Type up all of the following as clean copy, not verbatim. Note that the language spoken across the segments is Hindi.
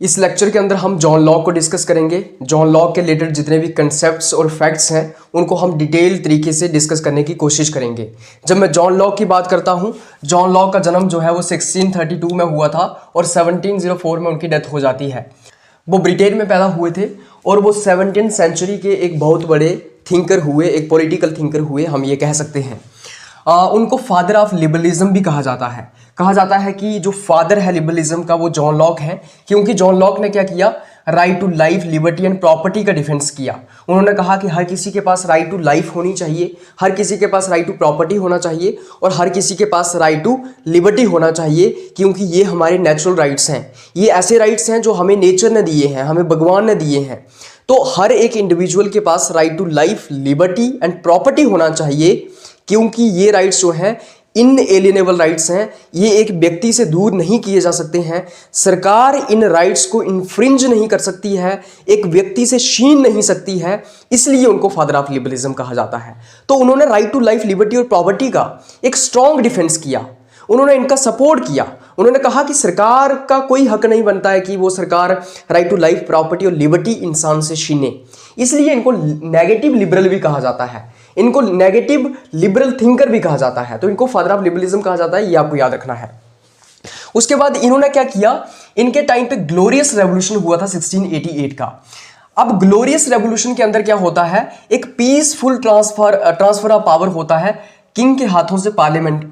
इस लेक्चर के अंदर हम जॉन लॉक को डिस्कस करेंगे। जॉन लॉक के रिलेटेड जितने भी कंसेप्ट्स और फैक्ट्स हैं उनको हम डिटेल तरीके से डिस्कस करने की कोशिश करेंगे। जब मैं जॉन लॉक की बात करता हूं, जॉन लॉक का जन्म जो है वो 1632 में हुआ था और 1704 में उनकी डेथ हो जाती है। वो ब्रिटेन में पैदा हुए थे और वो 17th सेंचुरी के एक बहुत बड़े थिंकर हुए, एक पॉलिटिकल थिंकर हुए, हम ये कह सकते हैं। उनको फादर ऑफ लिबरलिज्म भी कहा जाता है। कहा जाता है कि जो फादर है लिबरलिज्म का वो जॉन लॉक है, क्योंकि जॉन लॉक ने क्या किया, right to life, liberty and property का डिफेंस किया। उन्होंने कहा कि हर किसी के पास राइट टू लाइफ होनी चाहिए, हर किसी के पास राइट टू प्रॉपर्टी होना चाहिए और हर किसी के पास राइट टू लिबर्टी होना चाहिए, क्योंकि ये हमारे नेचुरल राइट्स हैं। ये ऐसे राइट्स हैं जो हमें नेचर ने दिए हैं, हमें भगवान ने दिए हैं। तो हर एक इंडिविजुअल के पास right to life, liberty and property होना चाहिए, क्योंकि ये राइट्स जो हैं इनएलिएनेबल राइट्स हैं। ये एक व्यक्ति से दूर नहीं किए जा सकते हैं। सरकार इन राइट्स को इन्फ्रिंज नहीं कर सकती है, एक व्यक्ति से छीन नहीं सकती है, इसलिए उनको फादर ऑफ लिबरलिज्म कहा जाता है। तो उन्होंने राइट टू लाइफ, लिबर्टी और प्रॉपर्टी का एक स्ट्रॉन्ग डिफेंस किया। उन्होंने इनका सपोर्ट किया। उन्होंने कहा कि सरकार का कोई हक नहीं बनता है कि वो सरकार राइट टू लाइफ, प्रॉपर्टी और लिबर्टी इंसान से छीने, इसलिए इनको नेगेटिव लिबरल भी कहा जाता है, इनको नेगेटिव लिबरल थिंकर भी कहा जाता है। तो इनको फादर ऑफ लिबरलिज्म कहा जाता है, ये आपको याद रखना है। उसके बाद इन्होंने क्या किया, इनके टाइम पे ग्लोरियस रेवोल्यूशन हुआ था 1688 का। अब ग्लोरियस रेवोल्यूशन के अंदर क्या होता है, एक पीसफुल ट्रांसफर ऑफ पावर होता है किंग के हाथों से पार्लियामेंट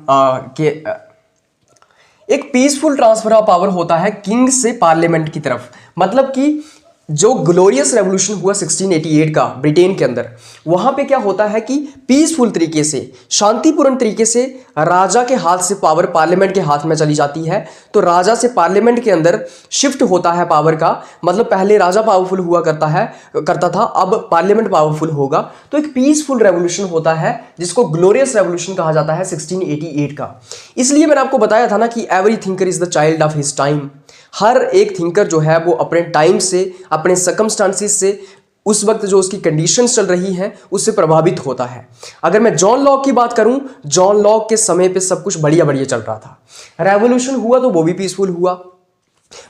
एक पीसफुल ट्रांसफर ऑफ पावर होता है किंग से पार्लियामेंट की तरफ। मतलब कि जो ग्लोरियस रेवोल्यूशन हुआ 1688 का ब्रिटेन के अंदर, वहां पे क्या होता है कि पीसफुल तरीके से, शांतिपूर्ण तरीके से राजा के हाथ से पावर पार्लियामेंट के हाथ में चली जाती है। तो राजा से पार्लियामेंट के अंदर शिफ्ट होता है पावर का, मतलब पहले राजा पावरफुल हुआ करता था, अब पार्लियामेंट पावरफुल होगा। तो एक पीसफुल रेवोल्यूशन होता है जिसको ग्लोरियस रेवोल्यूशन कहा जाता है 1688 का। इसलिए मैंने आपको बताया था ना कि every thinker is the child of his time. हर एक थिंकर जो है वो अपने टाइम से, अपने सर्कमस्टांसिस से, उस वक्त जो उसकी कंडीशंस चल रही हैं उससे प्रभावित होता है। अगर मैं जॉन लॉक की बात करूं, जॉन लॉक के समय पे सब कुछ बढ़िया बढ़िया चल रहा था। रेवोल्यूशन हुआ तो वो भी पीसफुल हुआ।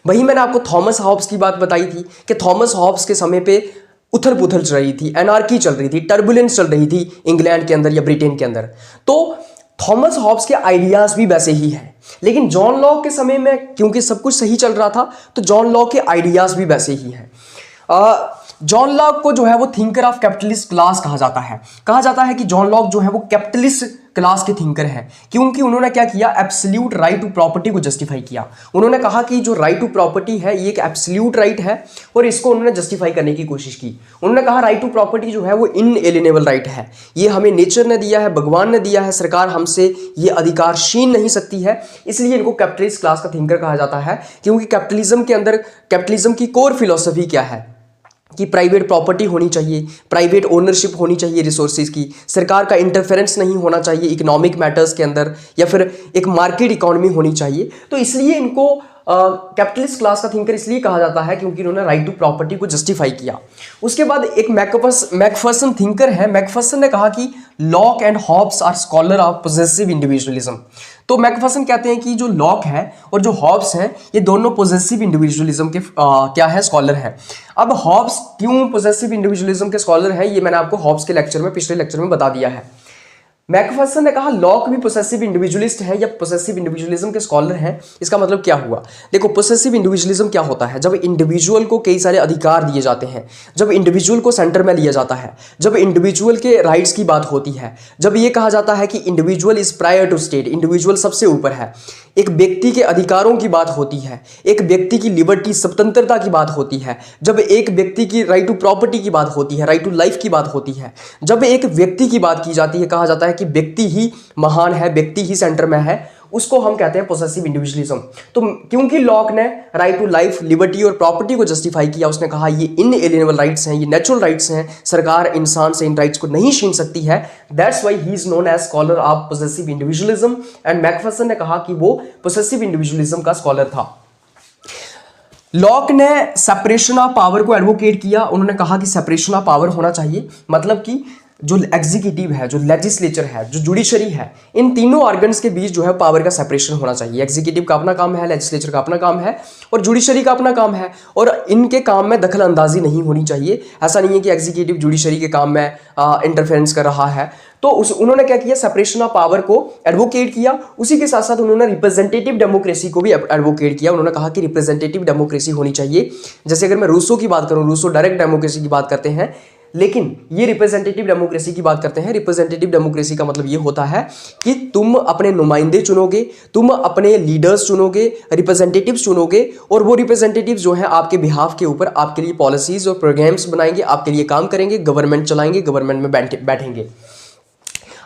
वही मैंने आपको थॉमस हॉब्स की बात बताई थी कि थॉमस हॉब्स के समय पे उथल पुथल चल रही थी, एनार्की चल रही थी, टर्बुलेंस चल रही थी इंग्लैंड के अंदर या ब्रिटेन के अंदर। तो थॉमस हॉब्स के आइडियाज भी वैसे ही हैं, लेकिन जॉन लॉक के समय में क्योंकि सब कुछ सही चल रहा था तो जॉन लॉक के आइडियाज भी वैसे ही हैं। जॉन लॉक को जो है वो थिंकर ऑफ कैपिटलिस्ट क्लास कहा जाता है। कहा जाता है कि जॉन लॉक जो है वो कैपिटलिस्ट क्लास के थिंकर हैं, क्योंकि उन्होंने क्या किया, एब्सोल्यूट राइट टू प्रॉपर्टी को जस्टिफाई किया। उन्होंने कहा कि जो राइट टू प्रॉपर्टी है ये एक एब्सोल्यूट राइट है और इसको उन्होंने जस्टिफाई करने की कोशिश की। उन्होंने कहा राइट टू प्रॉपर्टी जो है वो इनएलिएनेबल राइट है, ये हमें नेचर ने दिया है, भगवान ने दिया है, सरकार हमसे ये अधिकार छीन नहीं सकती है। इसलिए इनको कैपिटलिस्ट क्लास का थिंकर कहा जाता है, क्योंकि कैपिटलिज्म के अंदर कैपिटलिज्म की कोर फिलॉसफी क्या है कि प्राइवेट प्रॉपर्टी होनी चाहिए, प्राइवेट ओनरशिप होनी चाहिए रिसोर्सेज की, सरकार का इंटरफेरेंस नहीं होना चाहिए इकोनॉमिक मैटर्स के अंदर, या फिर एक मार्केट इकोनॉमी होनी चाहिए। तो इसलिए इनको कैपिटलिस्ट क्लास का थिंकर इसलिए कहा जाता है क्योंकि इन्होंने राइट टू प्रॉपर्टी को जस्टिफाई किया। उसके बाद एक मैकफर्सन थिंकर है। मैकफर्सन ने कहा कि Locke and Hobbes are scholar of possessive individualism. तो मैकफर्सन कहते हैं कि जो लॉक है और जो हॉब्स हैं ये दोनों पोजेसिव इंडिविजुअलिज्म के क्या है, स्कॉलर है। अब हॉब्स क्यों पोजेसिव इंडिविजुअलिज्म के स्कॉलर है, ये मैंने आपको हॉब्स के लेक्चर में, पिछले लेक्चर में बता दिया है। मैकफर्सन ने कहा लॉक भी पोसेसिव इंडिविजुअलिस्ट है या पोसेसिव इंडिविजुअलिज्म के स्कॉलर हैं। इसका मतलब क्या हुआ, देखो पोसेसिव इंडिविजुअलिज्म क्या होता है, जब इंडिविजुअल को कई सारे अधिकार दिए जाते हैं, जब इंडिविजुअल को सेंटर में लिया जाता है, जब इंडिविजुअल के राइट्स की बात होती है, जब ये कहा जाता है कि individual is prior to state, individual सबसे ऊपर है, एक व्यक्ति के अधिकारों की बात होती है, एक व्यक्ति की लिबर्टी, स्वतंत्रता की बात होती है, जब एक व्यक्ति की राइट टू प्रॉपर्टी की बात होती है, राइट टू लाइफ की बात होती है, जब एक व्यक्ति की बात की जाती है, कहा जाता है कि व्यक्ति ही महान है, व्यक्ति ही सेंटर में है, उसको हम कहते हैं पोसेसिव इंडिविजुअलिज्म। तो क्योंकि लॉक ने राइट टू लाइफ, लिबर्टी और प्रॉपर्टी को जस्टिफाई किया, उसने कहा ये इनएलिएनेबल राइट्स हैं, ये नेचुरल राइट्स हैं, सरकार इंसान से इन राइट्स को नहीं छीन सकती है। That's why he is known as scholar of possessive individualism. And Macpherson ने कहा कि वो पोसेसिव इंडिविजुअलिज्म का स्कॉलर था। लॉक ने सेपरेशन ऑफ पावर को एडवोकेट किया। उन्होंने कहा कि सेपरेशन ऑफ पावर होना चाहिए, मतलब कि जो एग्जीक्यूटिव है, जो लेजिस्लेचर है, जो जुडिशरी है, इन तीनों ऑर्गन्स के बीच जो है पावर का सेपरेशन होना चाहिए। एग्जीक्यूटिव का अपना काम है, लेजिस्लेचर का अपना काम है और जुडिशरी का अपना काम है, और इनके काम में दखल अंदाजी नहीं होनी चाहिए। ऐसा नहीं है कि एग्जीक्यूटिव जुडिशरी के काम में इंटरफेरेंस कर रहा है। तो उन्होंने क्या किया, सेपरेशन ऑफ पावर को एडवोकेट किया। उसी के साथ साथ उन्होंने रिप्रेजेंटेटिव डेमोक्रेसी को भी एडवोकेट किया। उन्होंने कहा कि रिप्रेजेंटेटिव डेमोक्रेसी होनी चाहिए। जैसे अगर मैं रूसो की बात करूं, रूसो डायरेक्ट डेमोक्रेसी की बात करते हैं, लेकिन ये रिप्रेजेंटेटिव डेमोक्रेसी की बात करते हैं। रिप्रेजेंटेटिव डेमोक्रेसी का मतलब ये होता है कि तुम अपने नुमाइंदे चुनोगे, तुम अपने लीडर्स चुनोगे, रिप्रेजेंटेटिव्स चुनोगे, और वो रिप्रेजेंटेटिव्स जो है आपके बिहाफ के ऊपर आपके लिए पॉलिसीज और प्रोग्राम्स बनाएंगे, आपके लिए काम करेंगे, गवर्नमेंट चलाएंगे, गवर्नमेंट में बैठेंगे।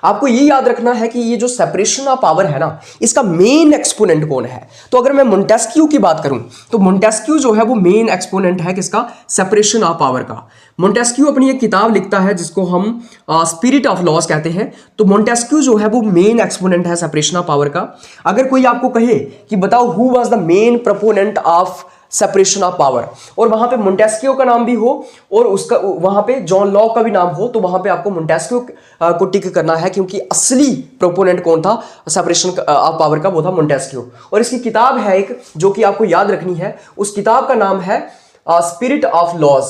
आपको ये याद रखना है कि ये जो सेपरेशन ऑफ पावर है ना, इसका मेन एक्सपोनेंट कौन है। तो अगर मैं मोंटेस्क्यू की बात करूं तो मोंटेस्क्यू जो है वो मेन एक्सपोनेंट है किसका, सेपरेशन ऑफ पावर का। मोंटेस्क्यू अपनी एक किताब लिखता है जिसको हम स्पिरिट ऑफ लॉज कहते हैं। तो मोंटेस्क्यू जो है वो मेन एक्सपोनेंट है सेपरेशन ऑफ पावर का। अगर कोई आपको कहे कि बताओ who was the main proponent of separation of power, और वहां पे मोंटेस्क्यू का नाम भी हो और उसका वहां पे जॉन लॉक का भी नाम हो, तो वहां पे आपको मोंटेस्क्यू को टिक करना है, क्योंकि असली प्रोपोनेंट कौन था सेपरेशन ऑफ पावर का, वो था मोंटेस्क्यू। और इसकी किताब है एक जो कि आपको याद रखनी है, उस किताब का नाम है spirit of laws,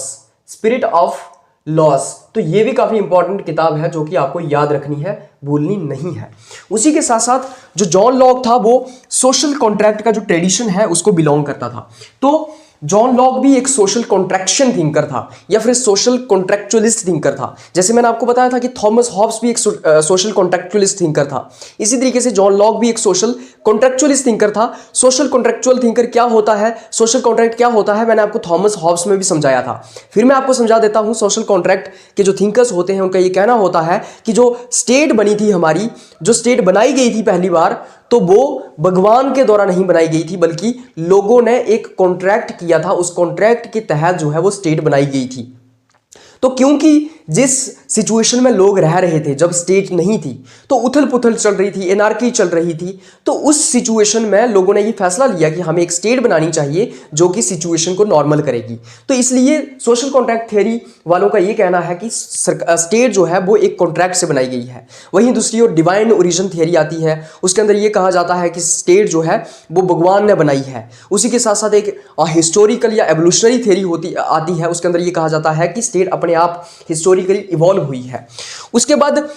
spirit of laws. तो ये भी काफी इंपॉर्टेंट किताब है जो कि आपको याद रखनी है, भूलनी नहीं है। उसी के साथ साथ जो जॉन लॉक था वो सोशल कॉन्ट्रैक्ट का जो ट्रेडिशन है उसको बिलोंग करता था। तो जॉन लॉक भी एक सोशल कॉन्ट्रैक्शन थिंकर था या फिर सोशल कॉन्ट्रैक्चुअलिस्ट थिंकर था। जैसे मैंने आपको बताया था कि थॉमस हॉब्स भी एक सोशल कॉन्ट्रैक्चुअलिस्ट थिंकर था, इसी तरीके से जॉन लॉक भी एक सोशल कॉन्ट्रैक्चुअलिस्ट थिंकर था। सोशल कॉन्ट्रैक्चुअल थिंकर क्या होता है, सोशल कॉन्ट्रैक्ट क्या होता है, मैंने आपको थॉमस हॉब्स में भी समझाया था, फिर मैं आपको समझा देता हूं। सोशल कॉन्ट्रैक्ट के जो थिंकर्स होते हैं उनका ये कहना होता है कि जो स्टेट बनी थी हमारी, जो स्टेट बनाई गई थी पहली बार, तो वो भगवान के द्वारा नहीं बनाई गई थी, बल्कि लोगों ने एक कॉन्ट्रैक्ट किया था, उस कॉन्ट्रैक्ट के तहत जो है वो स्टेट बनाई गई थी। तो क्योंकि जिस सिचुएशन में लोग रह रहे थे जब स्टेट नहीं थी, तो उथल पुथल चल रही थी, एनार्की चल रही थी, तो उस सिचुएशन में लोगों ने ये फैसला लिया कि हमें एक स्टेट बनानी चाहिए जो कि सिचुएशन को नॉर्मल करेगी। तो इसलिए सोशल कॉन्ट्रैक्ट थ्योरी वालों का ये कहना है कि स्टेट जो है वो एक कॉन्ट्रैक्ट से बनाई गई है। वहीं दूसरी ओर डिवाइन ओरिजिन थ्योरी आती है, उसके अंदर ये कहा जाता है कि स्टेट जो है वो भगवान ने बनाई है। उसी के साथ साथ एक हिस्टोरिकल या एवोल्यूशनरी थ्योरी आती है, उसके अंदर ये कहा जाता है कि स्टेट अपने आप हिस्टोरिकली इवॉल्व हुई है। उसके बाद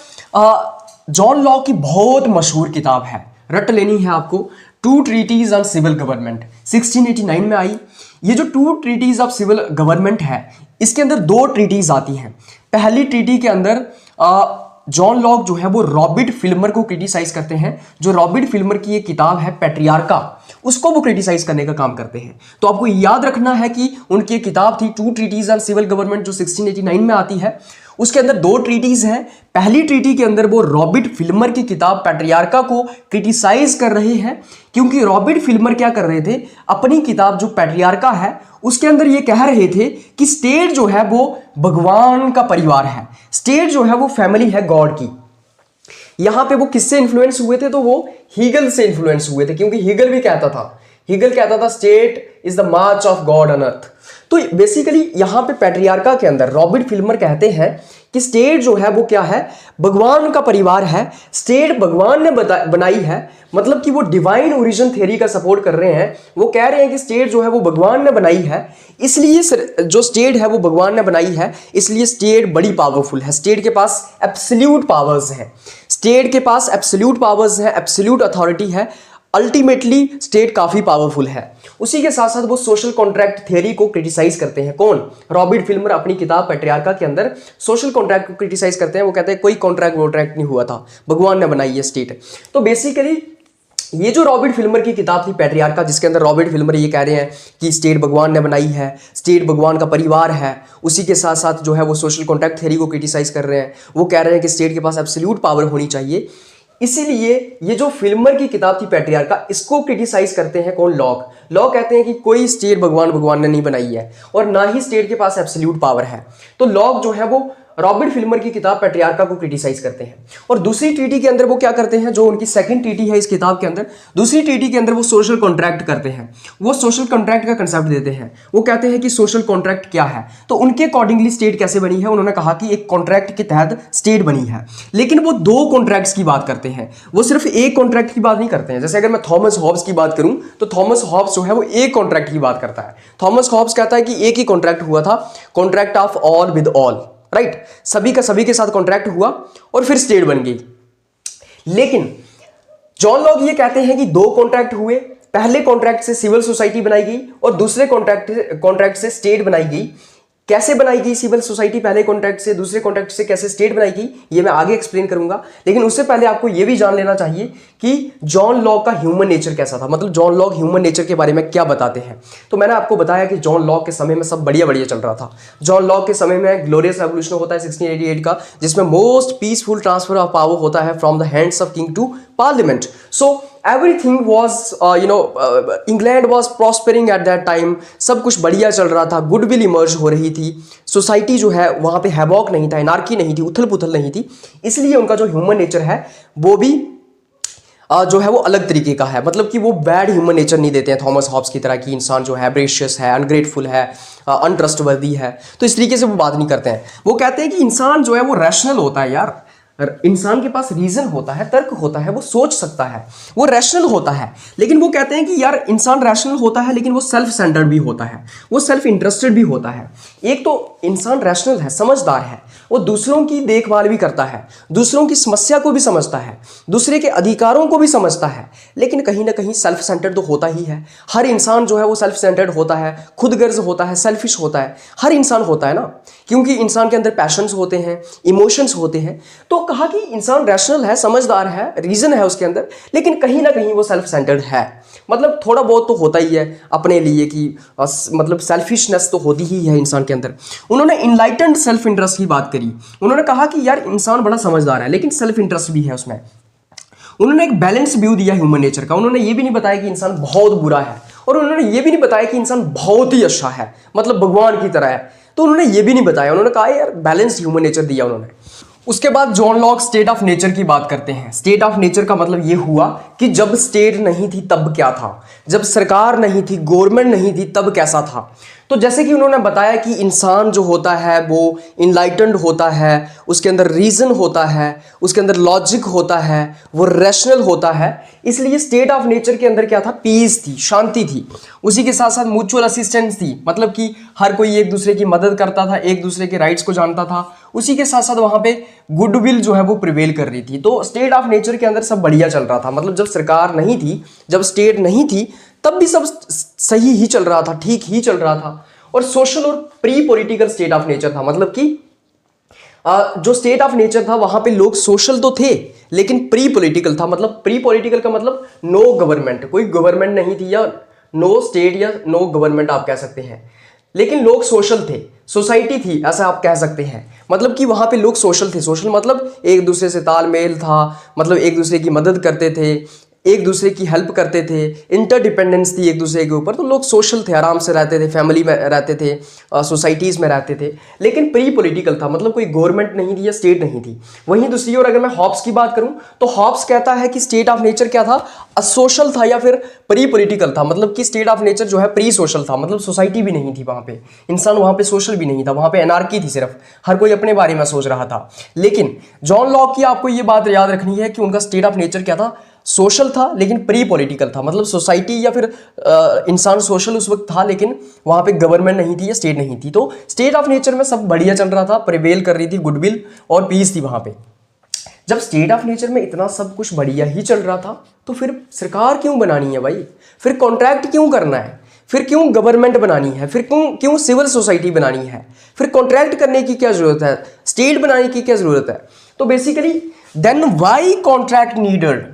जॉन लॉक की बहुत मशहूर किताब है, रट लेनी है आपको, two treatise on civil government, 1689 में आई। ये जो two treatise of civil government है, इसके अंदर दो ट्रीटीज आती हैं। पहली ट्रीटी के अंदर जॉन लॉक जो है वो रॉबर्ट फिल्मर को क्रिटिसाइज करते हैं। जो रॉबर्ट फिल्मर की एक किताब है पैट्रियार्का, उसको वो क्रिटिसाइज करने का काम करते हैं। तो आपको याद रखना है कि उनकी एक किताब थी two treatise on civil government जो 1689 में आती है, उसके अंदर दो ट्रीटीज हैं। पहली ट्रीटी के अंदर वो रॉबर्ट फिल्मर की किताब पैट्रियार्का को क्रिटिसाइज कर रहे हैं, क्योंकि रॉबर्ट फिल्मर क्या कर रहे थे, अपनी किताब जो पैट्रियार्का है उसके अंदर ये कह रहे थे कि स्टेट जो है वो भगवान का परिवार है, स्टेट जो है वो फैमिली है गॉड की। यहां पे वो किससे इन्फ्लुएंस हुए थे, तो वो हीगल से इन्फ्लुएंस हुए थे, क्योंकि हीगल भी कहता था state is the March of God on earth. तो बेसिकली यहां पे पैट्रियार्का के अंदर रॉबर्ट फिल्मर कहते हैं कि स्टेट जो है वो क्या है, भगवान का परिवार है, स्टेट भगवान ने बनाई है। मतलब कि वो डिवाइन ओरिजिन थ्योरी का सपोर्ट कर रहे हैं। वो कह रहे हैं कि स्टेट जो है वो भगवान ने बनाई है, इसलिए जो स्टेट है वो भगवान ने बनाई है, इसलिए स्टेट बड़ी पावरफुल है, स्टेट के पास एब्सोल्यूट पावर्स हैं, स्टेट के पास एब्सोल्यूट पावर्स हैं, एब्सोल्यूट अथॉरिटी है, अल्टीमेटली स्टेट काफी पावरफुल है। उसी के साथ साथ वो सोशल कॉन्ट्रैक्ट थ्योरी को क्रिटिसाइज करते हैं। कौन? रॉबर्ट फिल्मर अपनी किताब पैट्रियार्का के अंदर सोशल कॉन्ट्रैक्ट को क्रिटिसाइज करते हैं। वो कहते हैं कोई कॉन्ट्रैक्ट नहीं हुआ था, भगवान ने बनाई है स्टेट। तो बेसिकली ये जो रॉबर्ट फिल्मर की किताब थी पैट्रियार्का, जिसके अंदर रॉबर्ट फिल्मर ये कह रहे हैं कि स्टेट भगवान ने बनाई है, स्टेट भगवान का परिवार है, उसी के साथ साथ जो है वो सोशल कॉन्ट्रैक्ट थ्योरी को क्रिटिसाइज कर रहे हैं। वो कह रहे हैं कि स्टेट के पास एब्सोल्यूट पावर होनी चाहिए। इसीलिए ये जो फिल्मर की किताब थी पैट्रियार्का, इसको क्रिटिसाइज करते हैं कौन? लॉक कहते हैं कि कोई स्टेट भगवान ने नहीं बनाई है और ना ही स्टेट के पास एब्सोल्यूट पावर है। तो लॉक जो है वो रॉबर्ट फिल्मर की किताब पैट्रियार्का को क्रिटिसाइज करते हैं। और दूसरी ट्रीटी के अंदर वो क्या करते हैं, जो उनकी सेकंड ट्रीटी है इस किताब के अंदर, दूसरी ट्रीटी के अंदर वो सोशल कॉन्ट्रैक्ट करते हैं। वो सोशल कॉन्ट्रैक्ट का कंसेप्ट देते हैं। वो कहते हैं कि सोशल कॉन्ट्रैक्ट क्या है। तो उनके अकॉर्डिंगली स्टेट कैसे बनी है, उन्होंने कहा कि एक कॉन्ट्रैक्ट के तहत स्टेट बनी है। लेकिन वो दो कॉन्ट्रैक्ट्स की बात करते हैं, वो सिर्फ एक कॉन्ट्रैक्ट की बात नहीं करते हैं। जैसे अगर मैं थॉमस हॉब्स की बात करूं तो थॉमस हॉब्स जो है वो एक कॉन्ट्रैक्ट की बात करता है। थॉमस हॉब्स कहता है कि एक ही कॉन्ट्रैक्ट हुआ था, contract of all with all, right, सभी का सभी के साथ कॉन्ट्रैक्ट हुआ और फिर स्टेट बन गई। लेकिन जॉन लॉक ये कहते हैं कि दो कॉन्ट्रैक्ट हुए, पहले कॉन्ट्रैक्ट से सिविल सोसाइटी बनाई गई और दूसरे कॉन्ट्रैक्ट से स्टेट बनाई गई। कैसे बनाई गई सिविल सोसाइटी पहले कॉन्ट्रैक्ट से, दूसरे कॉन्ट्रैक्ट से कैसे स्टेट बनाई गई, ये मैं आगे एक्सप्लेन करूंगा। लेकिन उससे पहले आपको ये भी जान लेना चाहिए कि जॉन लॉक का ह्यूमन नेचर कैसा था, मतलब जॉन लॉक ह्यूमन नेचर के बारे में क्या बताते हैं। तो मैंने आपको बताया कि जॉन लॉक के समय में सब बढ़िया बढ़िया चल रहा था। जॉन लॉक के समय में ग्लोरियस रेवोल्यूशन होता है 1688 का, जिसमें most peaceful transfer of power होता है from the hands of king to parliament. So everything was England was prospering at that time. सब कुछ बढ़िया चल रहा था, गुडविल इमर्ज हो रही थी, सोसाइटी जो है वहाँ पे हैवॉक नहीं था, एनार्की नहीं थी, उथल पुथल नहीं थी। इसलिए उनका जो ह्यूमन नेचर है वो भी जो है वो अलग तरीके का है, मतलब कि वो बैड ह्यूमन नेचर नहीं देते हैं थॉमस हॉब्स की तरह कि इंसान जो है ब्रेशियस है, अनग्रेटफुल है, अनट्रस्टवर्दी है। तो इस तरीके से वो बात नहीं करते हैं। वो कहते हैं कि इंसान जो है वो रैशनल होता है यार, इंसान के पास रीजन होता है, तर्क होता है, वो सोच सकता है, वो रैशनल होता है। लेकिन वो कहते हैं कि यार इंसान रैशनल होता है लेकिन वो सेल्फ सेंटर्ड भी होता है, वो सेल्फ इंटरेस्टेड भी होता है। एक तो इंसान रैशनल है, समझदार है, वो दूसरों की देखभाल भी करता है, दूसरों की समस्या को भी समझता है, दूसरे के अधिकारों को भी समझता है, लेकिन कहीं ना कहीं सेल्फ सेंटर्ड तो होता ही है। हर इंसान जो है वो सेल्फ सेंटर्ड होता है, खुदगर्ज होता है, सेल्फिश होता है, हर इंसान होता है ना, क्योंकि इंसान के अंदर पैशंस होते हैं, इमोशंस होते हैं। तो कहा कि इंसान रैशनल है, समझदार है, रीजन है उसके अंदर, लेकिन कहीं ना कहीं वो सेल्फ सेंटर्ड है। मतलब थोड़ा बहुत तो होता ही है अपने लिए कि मतलब सेल्फिशनेस तो होती ही है इंसान के अंदर। उन्होंने इनलाइटेंड सेल्फ इंटरेस्ट की बात करी। उन्होंने कहा कि यार इंसान बड़ा समझदार है लेकिन सेल्फ इंटरेस्ट भी है उसमें। उन्होंने एक बैलेंस व्यू दिया ह्यूमन नेचर का। उन्होंने ये भी नहीं बताया कि इंसान बहुत बुरा है और उन्होंने ये भी नहीं बताया कि इंसान बहुत ही अच्छा है, मतलब भगवान की तरह है। तो उन्होंने ये भी नहीं बताया, उन्होंने कहा यार बैलेंस ह्यूमन नेचर दिया उन्होंने। उसके बाद John Locke state of nature की बात करते हैं। स्टेट ऑफ नेचर का मतलब ये हुआ कि जब स्टेट नहीं थी तब क्या था, जब सरकार नहीं थी, गवर्नमेंट नहीं थी, तब कैसा था। तो जैसे कि उन्होंने बताया कि इंसान जो होता है वो इनलाइटेंड होता है, उसके अंदर रीजन होता है, उसके अंदर लॉजिक होता है, वो रैशनल होता है। इसलिए स्टेट ऑफ नेचर के अंदर क्या था, पीस थी, शांति थी। उसी के साथ साथ म्यूचुअल असिस्टेंस थी, मतलब कि हर कोई एक दूसरे की मदद करता था, एक दूसरे के राइट्स को जानता था। उसी के साथ साथ वहाँ पे गुडविल जो है वो प्रिवेल कर रही थी। तो स्टेट ऑफ नेचर के अंदर सब बढ़िया चल रहा था, मतलब जब सरकार नहीं थी, जब स्टेट नहीं थी, तब भी सब सही ही चल रहा था, ठीक ही चल रहा था। और सोशल और pre political state of nature था, मतलब कि जो स्टेट ऑफ नेचर था वहां पे लोग सोशल तो थे लेकिन प्री पॉलिटिकल था। मतलब प्री पॉलिटिकल का मतलब नो गवर्नमेंट, कोई गवर्नमेंट नहीं थी, या नो स्टेट या नो गवर्नमेंट आप कह सकते हैं, लेकिन लोग सोशल थे, सोसाइटी थी, ऐसा आप कह सकते हैं। मतलब कि वहाँ पे लोग सोशल थे। सोशल मतलब एक दूसरे से तालमेल था, मतलब एक दूसरे की मदद करते थे, एक दूसरे की हेल्प करते थे, इंटरडिपेंडेंस थी एक दूसरे के ऊपर। तो लोग सोशल थे, आराम से रहते थे, फैमिली में रहते थे, सोसाइटीज़ में रहते थे। लेकिन प्री पॉलिटिकल था, मतलब कोई गवर्नमेंट नहीं थी या स्टेट नहीं थी। वहीं दूसरी ओर अगर मैं हॉब्स की बात करूं तो हॉब्स कहता है कि स्टेट ऑफ नेचर क्या था, असोशल था या फिर प्री पॉलिटिकल था। मतलब कि स्टेट ऑफ नेचर जो है प्री सोशल था, मतलब सोसाइटी भी नहीं थी वहाँ पे, इंसान वहाँ पे सोशल भी नहीं था, वहाँ पे एनार्की थी, सिर्फ हर कोई अपने बारे में सोच रहा था। लेकिन जॉन लॉक की आपको ये बात याद रखनी है कि उनका स्टेट ऑफ नेचर क्या था, सोशल था लेकिन प्री पॉलिटिकल था। मतलब सोसाइटी या फिर इंसान सोशल उस वक्त था लेकिन वहाँ पे गवर्नमेंट नहीं थी या स्टेट नहीं थी। तो स्टेट ऑफ नेचर में सब बढ़िया चल रहा था, प्रिवेल कर रही थी गुडविल और पीस थी वहाँ पे। जब स्टेट ऑफ नेचर में इतना सब कुछ बढ़िया ही चल रहा था तो फिर सरकार क्यों बनानी है भाई, फिर कॉन्ट्रैक्ट क्यों करना है, फिर क्यों गवर्नमेंट बनानी है, फिर क्यों सिविल सोसाइटी बनानी है, फिर कॉन्ट्रैक्ट करने की क्या जरूरत है, स्टेट बनाने की क्या जरूरत है। तो basically then why contract needed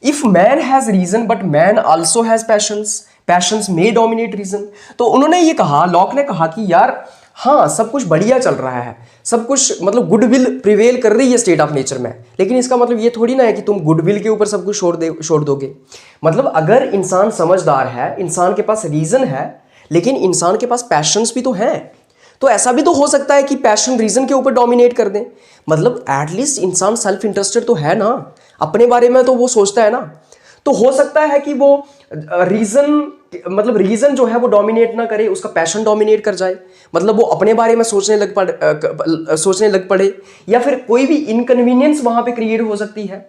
if man has reason but man also has passions may dominate reason. तो उन्होंने ये कहा, लॉक ने कहा कि यार हाँ सब कुछ बढ़िया चल रहा है, सब कुछ मतलब गुडविल प्रिवेल कर रही है स्टेट ऑफ नेचर में, लेकिन इसका मतलब ये थोड़ी ना है कि तुम गुडविल के ऊपर सब कुछ छोड़ दोगे। मतलब अगर इंसान समझदार है, इंसान के पास रीजन है, लेकिन इंसान के पास पैशंस भी तो हैं। तो ऐसा भी तो हो सकता है कि पैशन रीजन के ऊपर डोमिनेट कर दें। मतलब एटलीस्ट इंसान सेल्फ इंटरेस्टेड तो है ना, अपने बारे में तो वो सोचता है ना। तो हो सकता है कि वो रीजन, मतलब रीजन जो है वो डोमिनेट ना करे, उसका पैशन डोमिनेट कर जाए, मतलब वो अपने बारे में सोचने लग पड़े, या फिर कोई भी इनकन्वीनियंस वहां पे क्रिएट हो सकती है।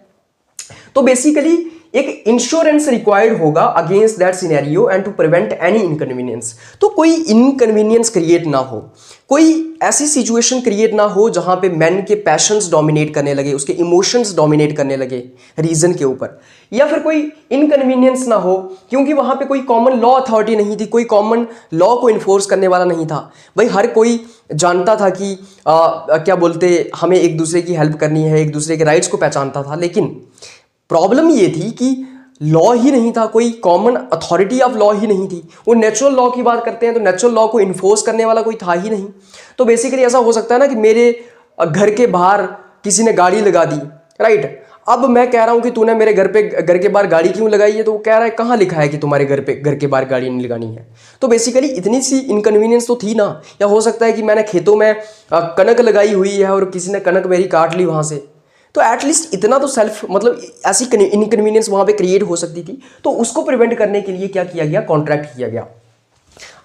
तो बेसिकली एक इंश्योरेंस रिक्वायर्ड होगा against that scenario and to prevent any inconvenience. तो कोई इनकन्वीनियंस क्रिएट ना हो, कोई ऐसी सिचुएशन क्रिएट ना हो जहां पे मैन के पैशंस डोमिनेट करने लगे, उसके इमोशंस डोमिनेट करने लगे रीजन के ऊपर, या फिर कोई इनकन्वीनियंस ना हो क्योंकि वहां पे कोई कॉमन लॉ अथॉरिटी नहीं थी, कोई कॉमन लॉ को इन्फोर्स करने वाला नहीं था। भाई हर कोई जानता था कि क्या बोलते, हमें एक दूसरे की हेल्प करनी है, एक दूसरे के राइट्स को पहचानता था, लेकिन प्रॉब्लम ये थी कि लॉ ही नहीं था, कोई कॉमन अथॉरिटी ऑफ लॉ ही नहीं थी। वो नेचुरल लॉ की बात करते हैं तो नेचुरल लॉ को इन्फोर्स करने वाला कोई था ही नहीं। तो बेसिकली ऐसा हो सकता है ना कि मेरे घर के बाहर किसी ने गाड़ी लगा दी, राइट। अब मैं कह रहा हूं कि तूने मेरे घर के बाहर गाड़ी क्यों लगाई है, तो वो कह रहा है कहाँ लिखा है कि तुम्हारे घर के बाहर गाड़ी नहीं लगानी है। तो बेसिकली इतनी सी इनकन्वीनियंस तो थी ना। या हो सकता है कि मैंने खेतों में कनक लगाई हुई है और किसी ने कनक मेरी काट ली वहां से, तो एटलीस्ट इतना तो सेल्फ, मतलब ऐसी इनकन्वीनियंस वहां पे क्रिएट हो सकती थी। तो उसको प्रिवेंट करने के लिए क्या किया गया, कॉन्ट्रैक्ट किया गया।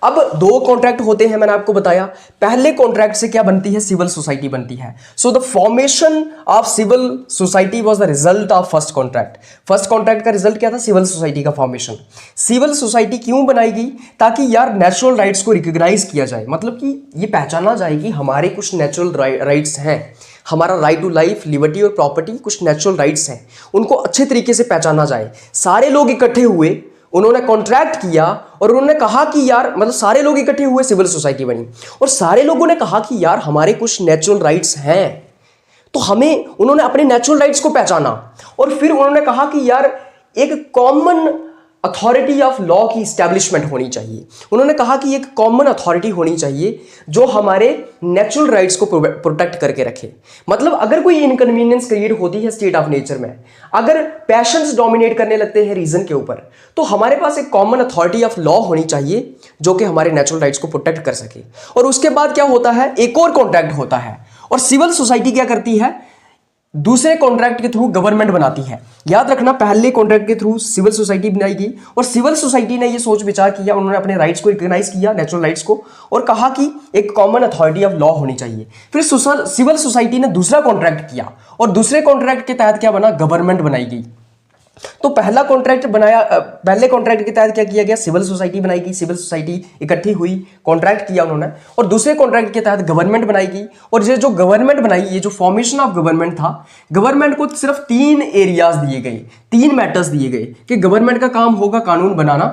अब दो कॉन्ट्रैक्ट होते हैं, मैंने आपको बताया। पहले कॉन्ट्रैक्ट से क्या बनती है, सिविल सोसाइटी बनती है। So the formation of civil society was the result of first contract. First contract का रिजल्ट क्या था, सिविल सोसाइटी का फॉर्मेशन। सिविल सोसाइटी क्यों बनाई गई, ताकि यार नेचुरल राइट्स को रिकॉग्नाइज किया जाए, मतलब कि ये पहचाना जाए कि हमारे कुछ नेचुरल राइट्स हैं, हमारा राइट टू लाइफ, लिबर्टी और प्रॉपर्टी कुछ नेचुरल राइट्स हैं, उनको अच्छे तरीके से पहचाना जाए। सारे लोग इकट्ठे हुए, उन्होंने कॉन्ट्रैक्ट किया और उन्होंने कहा कि यार, मतलब सारे लोग इकट्ठे हुए, सिविल सोसाइटी बनी और सारे लोगों ने कहा कि यार हमारे कुछ नेचुरल राइट्स हैं, तो हमें, उन्होंने अपने नेचुरल राइट्स को पहचाना और फिर उन्होंने कहा कि यार एक कॉमन अथॉरिटी ऑफ लॉ की इस्टेब्लिशमेंट होनी चाहिए। उन्होंने कहा कि एक कॉमन अथॉरिटी होनी चाहिए जो हमारे नेचुरल राइट्स को प्रोटेक्ट करके रखे। मतलब अगर कोई इनकन्वीनियंस क्रिएट होती है स्टेट ऑफ नेचर में, अगर पैशंस डोमिनेट करने लगते हैं रीजन के ऊपर, तो हमारे पास एक कॉमन अथॉरिटी ऑफ लॉ होनी चाहिए जो कि हमारे नेचुरल राइट्स को प्रोटेक्ट कर सके। और उसके बाद क्या होता है, एक और कॉन्ट्रैक्ट होता है और सिविल सोसाइटी क्या करती है, दूसरे कॉन्ट्रैक्ट के थ्रू गवर्नमेंट बनाती है। याद रखना, पहले कॉन्ट्रैक्ट के थ्रू सिविल सोसाइटी बनाई गई और सिविल सोसाइटी ने ये सोच विचार किया, उन्होंने अपने राइट्स को रिकॉग्नाइज किया, नेचुरल राइट्स को, और कहा कि एक कॉमन अथॉरिटी ऑफ लॉ होनी चाहिए। फिर सिविल सोसाइटी ने दूसरा कॉन्ट्रैक्ट किया और दूसरे कॉन्ट्रैक्ट के तहत क्या बना, गवर्नमेंट बनाई गई। तो पहला कॉन्ट्रैक्ट बनाया, पहले कॉन्ट्रैक्ट के तहत क्या किया गया, सिविल सोसाइटी बनाई गई, सिविल सोसाइटी इकट्ठी हुई, कॉन्ट्रैक्ट किया उन्होंने, और दूसरे कॉन्ट्रैक्ट के तहत गवर्नमेंट बनाई गई। और ये जो गवर्नमेंट बनाई, ये जो फॉर्मेशन ऑफ गवर्नमेंट था, गवर्नमेंट को सिर्फ 3 एरियाज दिए गए, 3 मैटर्स दिए गए कि गवर्नमेंट का काम होगा कानून बनाना,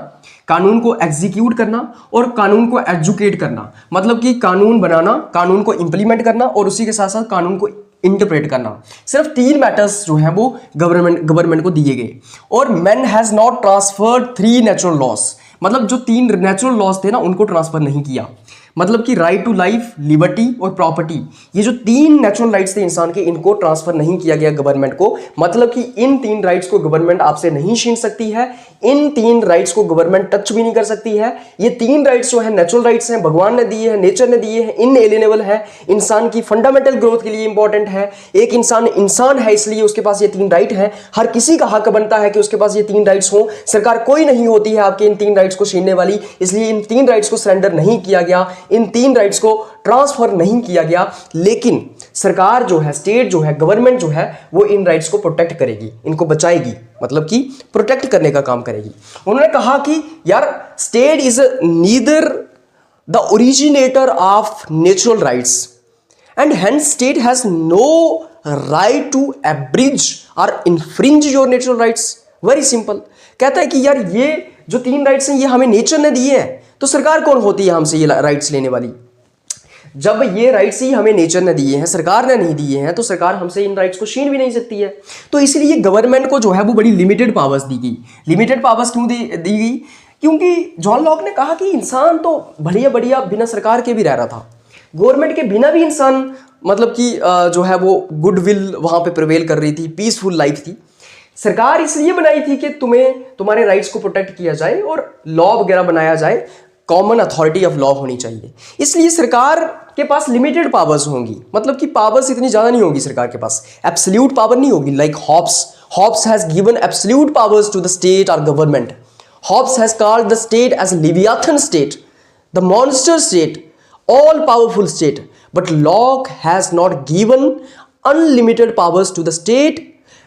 कानून को एग्जीक्यूट करना और कानून को एजुकेट करना। मतलब कि कानून बनाना, कानून को इंप्लीमेंट करना और उसी के साथ साथ कानून को इंटरप्रेट करना। सिर्फ 3 मैटर्स जो है वो गवर्नमेंट को दिए गए। और man has not transferred 3 natural loss, मतलब जो 3 नेचुरल लॉस थे ना, उनको ट्रांसफर नहीं किया। मतलब कि राइट टू लाइफ, लिबर्टी और प्रॉपर्टी, ये जो 3 नेचुरल राइट्स थे इंसान के, इनको ट्रांसफर नहीं किया गया गवर्नमेंट को। मतलब कि इन 3 राइट्स को गवर्नमेंट आपसे नहीं छीन सकती है, इन 3 राइट्स को गवर्नमेंट टच भी नहीं कर सकती है। ये 3 राइट्स जो है नेचुरल राइट्स हैं, भगवान ने दिए हैं, नेचर ने दिए हैं, इनएलिएनेबल है, इंसान की फंडामेंटल ग्रोथ के लिए इंपॉर्टेंट है। एक इंसान है, इसलिए उसके पास ये 3 राइट है। हर किसी का हक बनता है कि उसके पास ये 3 राइट्स हो। सरकार कोई नहीं होती है आपके इन 3 राइट्स को छीनने वाली, इसलिए इन 3 राइट्स को सरेंडर नहीं किया गया, इन 3 राइट्स को ट्रांसफर नहीं किया गया। लेकिन सरकार जो है, स्टेट जो है, गवर्नमेंट जो है, वो इन राइट्स को प्रोटेक्ट करेगी, इनको बचाएगी, मतलब कि प्रोटेक्ट करने का काम करेगी। उन्होंने कहा कि यार state is neither the originator of natural rights and hence state has no right to abridge और infringe your natural rights. Very simple. कहता है कि यार ये जो 3 राइट्स हैं ये हमें नेचर ने दिए हैं, तो सरकार कौन होती है हमसे ये राइट्स लेने वाली? जब ये राइट्स ही हमें नेचर ने दिए हैं, सरकार ने नहीं दिए हैं, तो सरकार हमसे इन राइट्स को छीन भी नहीं सकती है। तो इसलिए गवर्नमेंट को जो है वो बड़ी लिमिटेड पावर्स दी गई। लिमिटेड पावर्स क्यों दी गई? क्योंकि जॉन लॉक ने कहा कि इंसान तो बढ़िया बढ़िया बिना सरकार के भी रह रहा था, गवर्नमेंट के बिना भी इंसान, मतलब कि जो है वो गुडविल वहां पे प्रिवेल कर रही थी, पीसफुल लाइफ थी। सरकार इसलिए बनाई थी कि तुम्हें तुम्हारे राइट्स को प्रोटेक्ट किया जाए और लॉ वगैरह बनाया जाए कॉमन अथॉरिटी ऑफ लॉ होनी चाहिए। इसलिए सरकार के पास लिमिटेड पावर्स होंगी, मतलब कि पावर्स इतनी ज़्यादा नहीं होगी सरकार के पास, एब्सोल्यूट पावर नहीं होगी। Like Hobbes has given absolute powers to the state और government. Hobbes has called the state as Leviathan state, the monster state, all powerful state, but Locke has not given unlimited powers to the state,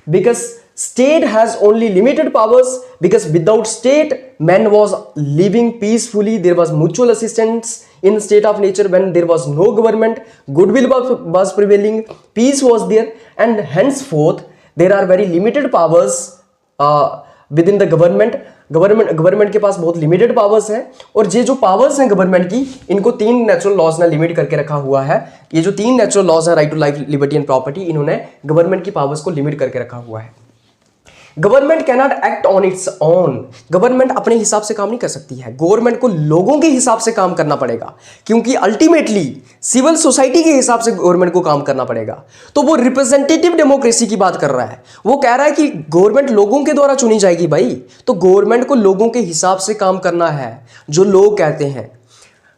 because state has only limited powers, because without state man was living peacefully, there was mutual assistance in state of nature when there was no government, goodwill was prevailing, peace was there, and henceforth there are very limited powers with in the government के पास बहुत लिमिटेड पावर्स हैं। और ये जो पावर्स हैं गवर्नमेंट की, इनको 3 नेचुरल लॉज ने लिमिट करके रखा हुआ है। ये जो 3 नेचुरल लॉज हैं, right to life, liberty and property, इन्होंने गवर्नमेंट की पावर्स को लिमिट करके रखा हुआ है। Government cannot act on its own, government अपने हिसाब से काम नहीं कर सकती है, गवर्नमेंट को लोगों के हिसाब से काम करना पड़ेगा, क्योंकि अल्टीमेटली सिविल सोसाइटी के हिसाब से गवर्नमेंट को काम करना पड़ेगा। तो वो रिप्रेजेंटेटिव डेमोक्रेसी की बात कर रहा है, वो कह रहा है कि गवर्नमेंट लोगों के द्वारा चुनी जाएगी भाई, तो गवर्नमेंट को लोगों के हिसाब से काम करना है। जो लोग कहते हैं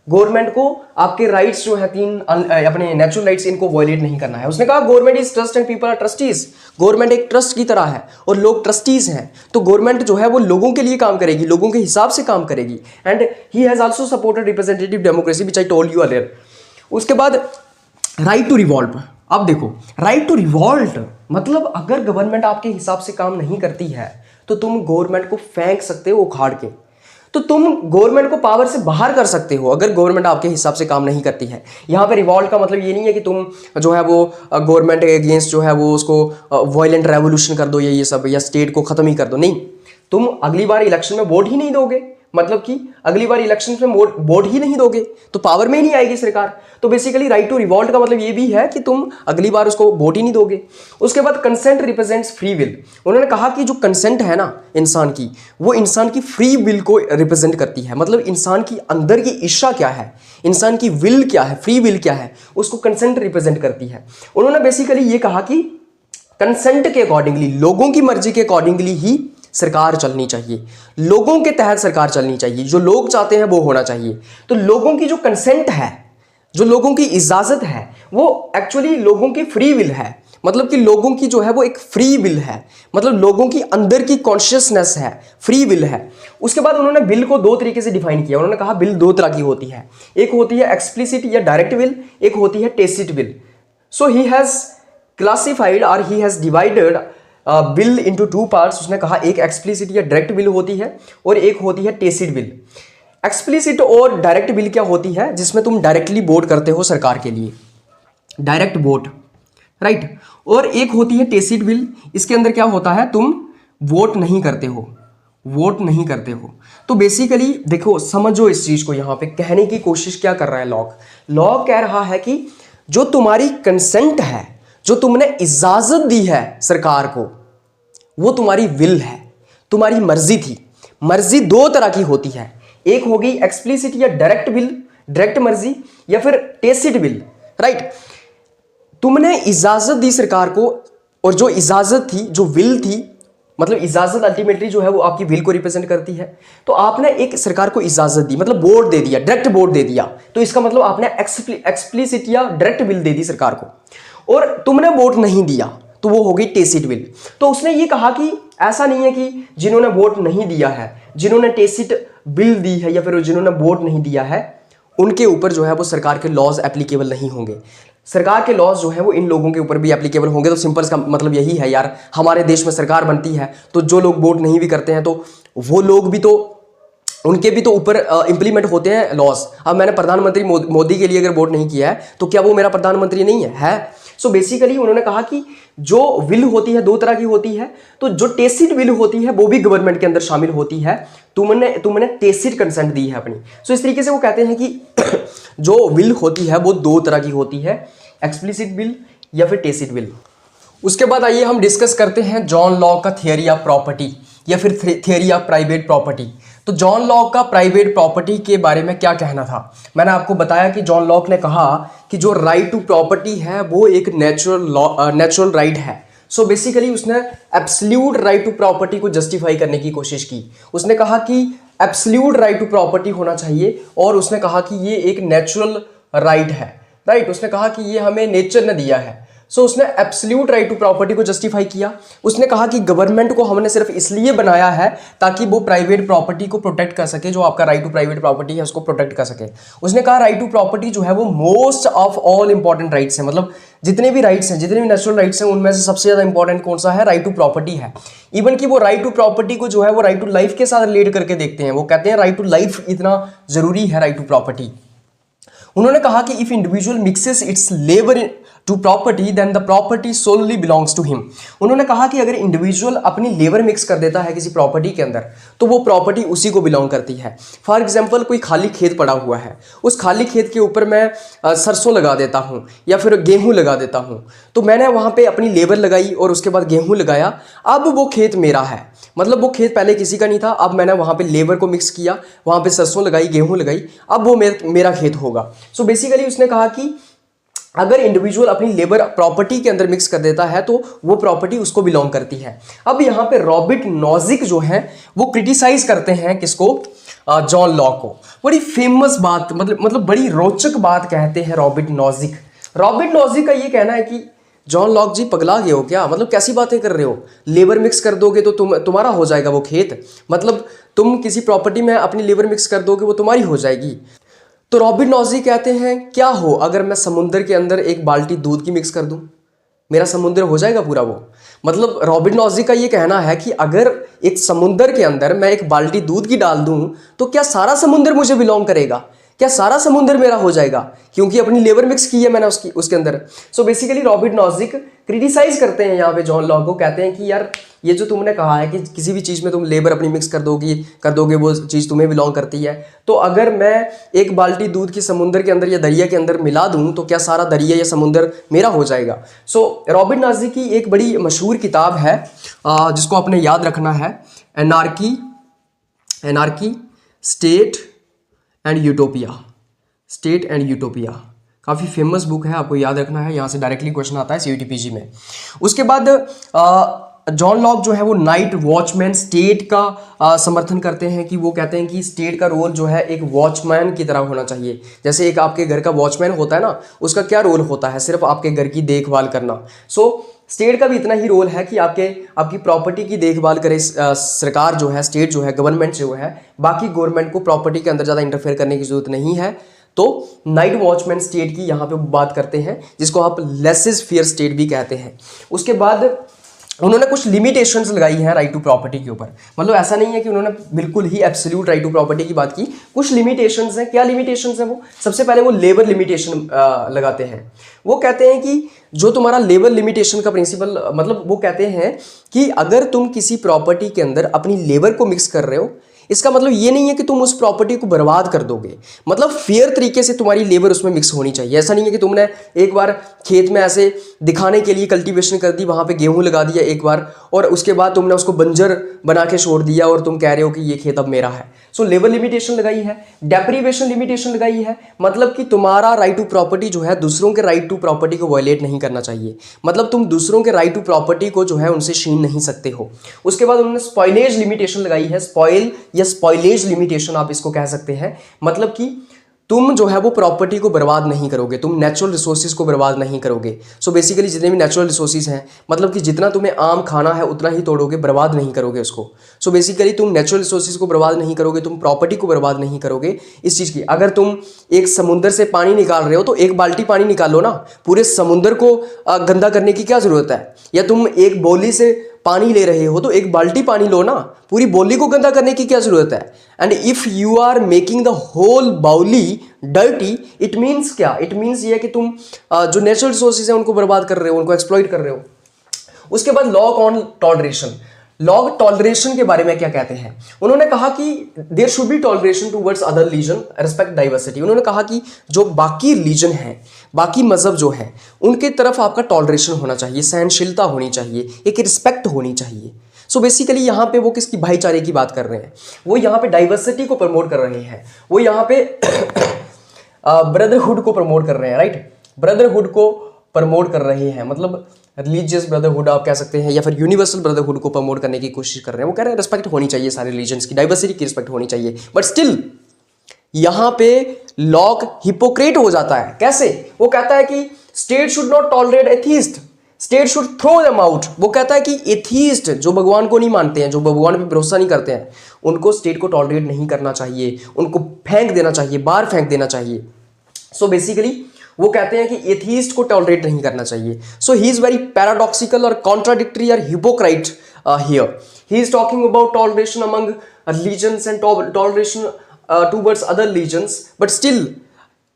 गवर्नमेंट को आपके राइट्स जो है 3 अपने नेचुरल राइट्स, इनको वायलेट नहीं करना है। उसने कहा government is trust and people are trustees, government एक ट्रस्ट की तरह है और लोग ट्रस्टीज हैं। तो गवर्नमेंट जो है वो लोगों के लिए काम करेगी, लोगों के हिसाब से काम करेगी। And he has also supported representative democracy which I told you earlier. उसके बाद राइट टू रिवॉल्ट। अब देखो, राइट टू रिवॉल्ट मतलब अगर गवर्नमेंट आपके हिसाब से काम नहीं करती है तो तुम गवर्नमेंट को फेंक सकते हो उखाड़ के, तो तुम गवर्नमेंट को पावर से बाहर कर सकते हो अगर गवर्नमेंट आपके हिसाब से काम नहीं करती है। यहाँ पे रिवॉल्ट का मतलब ये नहीं है कि तुम जो है वो गवर्नमेंट के अगेंस्ट जो है वो उसको वायलेंट रेवोल्यूशन कर दो या ये सब, या स्टेट को खत्म ही कर दो। नहीं, तुम अगली बार इलेक्शन में वोट ही नहीं दोगे, मतलब कि अगली बार इलेक्शन में वोट ही नहीं दोगे तो पावर में ही नहीं आएगी सरकार। तो बेसिकली राइट टू रिवॉल्ट का मतलब ये भी है कि तुम अगली बार उसको वोट ही नहीं दोगे। उसके बाद कंसेंट रिप्रेजेंट्स फ्री विल। उन्होंने कहा कि जो कंसेंट है ना इंसान की, वो इंसान की फ्री विल को रिप्रेजेंट करती है। मतलब इंसान की अंदर की इच्छा क्या है, इंसान की विल क्या है, फ्री विल क्या है, उसको कंसेंट रिप्रेजेंट करती है। उन्होंने बेसिकली ये कहा कि कंसेंट के अकॉर्डिंगली, लोगों की मर्जी के अकॉर्डिंगली ही सरकार चलनी चाहिए, लोगों के तहत सरकार चलनी चाहिए, जो लोग चाहते हैं वो होना चाहिए। तो लोगों की जो कंसेंट है, जो लोगों की इजाजत है, वो एक्चुअली लोगों की फ्री विल है। मतलब कि लोगों की जो है वो एक फ्री विल है, मतलब लोगों की अंदर की कॉन्शियसनेस है, फ्री विल है। उसके बाद उन्होंने विल को 2 तरीके से डिफाइन किया। उन्होंने कहा विल 2 तरह की होती है, एक होती है एक्सप्लिसिट या डायरेक्ट विल, एक होती है tacit will. So he has classified और he has divided will into 2 parts. उसने कहा एक एक्सप्लिसिट या डायरेक्ट विल होती है और एक होती है टेसिट विल। एक्सप्लिसिट और डायरेक्ट विल क्या होती है, जिसमें तुम डायरेक्टली वोट करते हो सरकार के लिए, डायरेक्ट वोट, राइट। और एक होती है टेसिट विल, इसके अंदर क्या होता है, तुम वोट नहीं करते हो, वोट नहीं करते हो। तो बेसिकली देखो, समझो इस चीज को, यहां पे कहने की कोशिश क्या कर रहा है लॉक कह रहा है कि जो तुम्हारी कंसेंट है, जो तुमने इजाजत दी है सरकार को, वो तुम्हारी विल है, तुम्हारी मर्जी थी। मर्जी 2 तरह की होती है, एक होगी एक्सप्लिसिट या डायरेक्ट विल, डायरेक्ट मर्जी, या फिर टेसिट विल, राइट। तुमने इजाजत दी सरकार को, और जो इजाजत थी, जो विल थी, मतलब इजाजत अल्टीमेटली जो है वो आपकी विल को रिप्रेजेंट करती है। तो आपने एक सरकार को इजाजत दी, मतलब वोट दे दिया, डायरेक्ट वोट दे दिया, तो इसका मतलब आपने एक्सप्लिसिट या डायरेक्ट विल दे दी सरकार को। और तुमने वोट नहीं दिया तो वो हो गई टेसिट विल। तो उसने ये कहा कि ऐसा नहीं है कि जिन्होंने वोट नहीं दिया है, जिन्होंने टेसिट विल दी है, या फिर जिन्होंने वोट नहीं दिया है, उनके ऊपर जो है वो सरकार के लॉज एप्लीकेबल नहीं होंगे। सरकार के लॉज जो है वो इन लोगों के ऊपर भी एप्लीकेबल होंगे। तो सिंपल का मतलब यही है यार, हमारे देश में सरकार बनती है तो जो लोग वोट नहीं भी करते हैं तो वो लोग भी तो, उनके भी तो ऊपर इंप्लीमेंट होते हैं लॉज। अब मैंने प्रधानमंत्री मोदी के लिए अगर वोट नहीं किया है तो क्या वो मेरा प्रधानमंत्री नहीं है? सो बेसिकली उन्होंने कहा कि जो विल होती है 2 तरह की होती है। तो जो टेसिट विल होती है वो भी गवर्नमेंट के अंदर शामिल होती है। तुमने टेसिट कंसेंट दी है अपनी। सो इस तरीके से वो कहते हैं कि जो विल होती है वो 2 तरह की होती है, एक्सप्लिसिट विल या फिर टेसिट विल। उसके बाद आइए हम डिस्कस करते हैं जॉन लॉक का थियरी ऑफ प्रॉपर्टी या फिर थियरी ऑफ प्राइवेट प्रॉपर्टी। तो जॉन लॉक का प्राइवेट प्रॉपर्टी के बारे में क्या कहना था? मैंने आपको बताया कि जॉन लॉक ने कहा कि जो राइट टू प्रॉपर्टी है वो एक नेचुरल राइट है। सो बेसिकली उसने एब्सोल्यूट राइट टू प्रॉपर्टी को जस्टिफाई करने की कोशिश की। उसने कहा कि एब्सोल्यूट राइट टू प्रॉपर्टी होना चाहिए, और उसने कहा कि ये एक नेचुरल राइट है, राइट। उसने कहा कि ये हमें नेचर ने दिया है। सो उसने एब्सोल्यूट राइट टू प्रॉपर्टी को जस्टिफाई किया। उसने कहा कि गवर्नमेंट को हमने सिर्फ इसलिए बनाया है ताकि वो प्राइवेट प्रॉपर्टी को प्रोटेक्ट कर सके, जो आपका राइट टू प्राइवेट प्रॉपर्टी है उसको प्रोटेक्ट कर सके। उसने कहा राइट टू प्रॉपर्टी जो है वो most of all important rights हैं, मतलब जितने भी राइट्स हैं, जितने भी नेचुरल राइट्स हैं, उनमें से सबसे ज्यादा इंपॉर्टेंट कौन सा है? राइट टू प्रॉपर्टी है। इवन कि वो राइट टू प्रॉपर्टी को जो है वो राइट टू लाइफ के साथ रिलेट करके देखते हैं। वो कहते हैं राइट टू लाइफ इतना जरूरी है राइट टू प्रॉपर्टी। उन्होंने कहा कि if individual mixes its labour to property then the property solely belongs to him. उन्होंने कहा कि अगर इंडिविजुअल अपनी लेबर मिक्स कर देता है किसी प्रॉपर्टी के अंदर तो वो प्रॉपर्टी उसी को बिलोंग करती है। फॉर एग्जांपल कोई खाली खेत पड़ा हुआ है, उस खाली खेत के ऊपर मैं सरसों लगा देता हूँ या फिर गेहूँ लगा देता हूँ, तो मैंने वहाँ पे अपनी लेबर लगाई और उसके बाद गेहूँ लगाया। अब वो खेत मेरा है, मतलब वो खेत पहले किसी का नहीं था, अब मैंने वहाँ पे लेबर को मिक्स किया, वहाँ पे सरसों लगाई, गेहूँ लगाई, अब वो मेरा खेत होगा। सो बेसिकली उसने कहा कि अगर इंडिविजुअल अपनी लेबर प्रॉपर्टी के अंदर मिक्स कर देता है तो वो प्रॉपर्टी उसको बिलोंग करती है। अब यहाँ पे रॉबर्ट नॉजिक जो है वो क्रिटिसाइज करते हैं किसको? जॉन लॉक को। बड़ी फेमस बात, मतलब बड़ी रोचक बात कहते हैं रॉबर्ट नॉजिक। रॉबर्ट नॉजिक का ये कहना है कि जॉन लॉक जी पगला गए हो क्या? मतलब कैसी बातें कर रहे हो? लेबर मिक्स कर दोगे तो तुम्हारा हो जाएगा वो खेत, मतलब तुम किसी प्रॉपर्टी में अपनी लेबर मिक्स कर दोगे वो तुम्हारी हो जाएगी। तो रॉबर्ट नॉजिक कहते हैं क्या हो अगर मैं समुद्र के अंदर एक बाल्टी दूध की मिक्स कर दूं, मेरा समुद्र हो जाएगा पूरा वो। मतलब रॉबर्ट नॉजिक का ये कहना है कि अगर एक समुद्र के अंदर मैं एक बाल्टी दूध की डाल दूं तो क्या सारा समुद्र मुझे बिलोंग करेगा? क्या सारा समुद्र मेरा हो जाएगा? क्योंकि अपनी लेबर मिक्स की है मैंने उसके अंदर। So basically Robert Nozick criticise करते हैं यहाँ पे जॉन लॉक को, कहते हैं कि यार ये जो तुमने कहा है कि किसी भी चीज़ में तुम लेबर अपनी मिक्स कर दोगे वो चीज़ तुम्हें बिलोंग करती है, तो अगर मैं एक बाल्टी दूध की समुद्र के अंदर या दरिया के अंदर मिला दूं तो क्या सारा दरिया या समुद्र मेरा हो जाएगा? सो रॉबर्ट नॉजिक की एक बड़ी मशहूर किताब है जिसको आपने याद रखना है, एनार्की स्टेट एंड यूटोपिया। काफ़ी फेमस बुक है, आपको याद रखना है, यहाँ से डायरेक्टली क्वेश्चन आता है CUTPG में। उसके बाद जॉन लॉक जो है वो नाइट वॉचमैन स्टेट का समर्थन करते हैं कि वो कहते हैं कि स्टेट का रोल जो है एक वॉचमैन की तरह होना चाहिए। जैसे एक आपके घर का वॉचमैन होता है ना, उसका क्या रोल होता है? सिर्फ आपके घर की देखभाल करना। सो स्टेट का भी इतना ही रोल है कि आपकी प्रॉपर्टी की देखभाल करे सरकार जो है, स्टेट जो है, गवर्नमेंट जो है। बाकी गवर्नमेंट को प्रॉपर्टी के अंदर ज़्यादा इंटरफेयर करने की जरूरत नहीं है। तो नाइट वॉचमैन स्टेट की यहाँ पे बात करते हैं, जिसको आप लेसेस फेयर स्टेट भी कहते हैं। उसके बाद उन्होंने कुछ लिमिटेशंस लगाई हैं राइट टू प्रॉपर्टी के ऊपर। मतलब ऐसा नहीं है कि उन्होंने बिल्कुल ही एब्सोल्यूट राइट टू प्रॉपर्टी की बात की, कुछ लिमिटेशंस हैं। क्या लिमिटेशंस हैं वो? सबसे पहले वो लेबर लिमिटेशन लगाते हैं। वो कहते हैं कि जो तुम्हारा लेबर लिमिटेशन का प्रिंसिपल, मतलब वो कहते हैं कि अगर तुम किसी प्रॉपर्टी के अंदर अपनी लेबर को मिक्स कर रहे हो, इसका मतलब ये नहीं है कि तुम उस प्रॉपर्टी को बर्बाद कर दोगे। मतलब फेयर तरीके से तुम्हारी लेबर उसमें मिक्स होनी चाहिए। ऐसा नहीं है कि तुमने एक बार खेत में ऐसे दिखाने के लिए कल्टीवेशन कर दी, वहां पे गेहूं लगा दिया एक बार, और उसके बाद तुमने उसको बंजर बना के छोड़ दिया और तुम कह रहे हो कि ये खेत अब मेरा है। सो लेबर लिमिटेशन लगाई है। डेप्रीवेशन लिमिटेशन लगाई है, मतलब कि तुम्हारा राइट टू प्रॉपर्टी जो है दूसरों के राइट टू प्रॉपर्टी को वायलेट नहीं करना चाहिए। मतलब तुम दूसरों के राइट टू प्रॉपर्टी को जो है उनसे छीन नहीं सकते हो। उसके बाद उन्होंने स्पॉइलेज लिमिटेशन लगाई है। स्पॉइल या स्पॉइलेज लिमिटेशन आप इसको कह सकते हैं। मतलब कि तुम जो है वो प्रॉपर्टी को बर्बाद नहीं करोगे, तुम नेचुरल रिसोर्सेज को बर्बाद नहीं करोगे। सो बेसिकली जितने भी नेचुरल रिसोर्सेज हैं, मतलब कि जितना तुम्हें आम खाना है उतना ही तोड़ोगे, बर्बाद नहीं करोगे उसको। सो बेसिकली तुम नेचुरल रिसोर्सेज को बर्बाद नहीं करोगे, तुम प्रॉपर्टी को बर्बाद नहीं करोगे इस चीज़ की। अगर तुम एक समुद्र से पानी निकाल रहे हो तो एक बाल्टी पानी निकालो ना, पूरे समुद्र को गंदा करने की क्या ज़रूरत है? या तुम एक बोली से पानी ले रहे हो तो एक बाल्टी पानी लो ना, पूरी बोली को गंदा करने की क्या जरूरत है? And if you are making the whole baoli dirty, it means क्या? इट मीन्स ये कि तुम जो नेचुरल रिसोर्सेज हैं उनको बर्बाद कर रहे हो, उनको एक्सप्लॉइट कर रहे हो। उसके बाद Locke on toleration. Locke toleration के बारे में क्या कहते हैं? उन्होंने कहा कि there should be toleration towards other religion respect diversity. उन्होंने कहा कि जो बाकी रिलीजन है, बाकी मजहब जो है, उनके तरफ आपका टॉलरेशन होना चाहिए, सहनशीलता होनी चाहिए, एक रिस्पेक्ट होनी चाहिए। सो बेसिकली यहाँ पे वो किसकी भाईचारे की बात कर रहे हैं? वो यहाँ पे डाइवर्सिटी को प्रमोट कर रहे हैं, वो यहाँ पे ब्रदरहुड को प्रमोट कर रहे हैं, राइट? ब्रदरहुड को प्रमोट कर रहे हैं, मतलब रिलीजियस ब्रदरहुड आप कह सकते हैं, या फिर यूनिवर्सल ब्रदरहुड को प्रमोट करने की कोशिश कर रहे हैं। वो कह रहे हैं रिस्पेक्ट होनी चाहिए सारे रिलीजन्स की, डाइवर्सिटी की रिस्पेक्ट होनी चाहिए। बट स्टिल यहां पे लॉक हिपोक्रेट हो जाता है। कैसे? वो कहता है कि state should not tolerate atheist, state should throw them out. वो कहता है कि एथीस्ट जो भगवान को नहीं मानते हैं, जो भगवान पे भरोसा नहीं करते हैं, उनको स्टेट को टॉलरेट नहीं करना चाहिए, उनको फेंक देना चाहिए, बाहर फेंक देना चाहिए। सो बेसिकली वो कहते हैं कि एथीस्ट को टॉलरेट नहीं करना चाहिए। So he is very paradoxical और कॉन्ट्राडिक्टरी और hypocrite here. He is talking about toleration among religions and toleration towards other religions, but still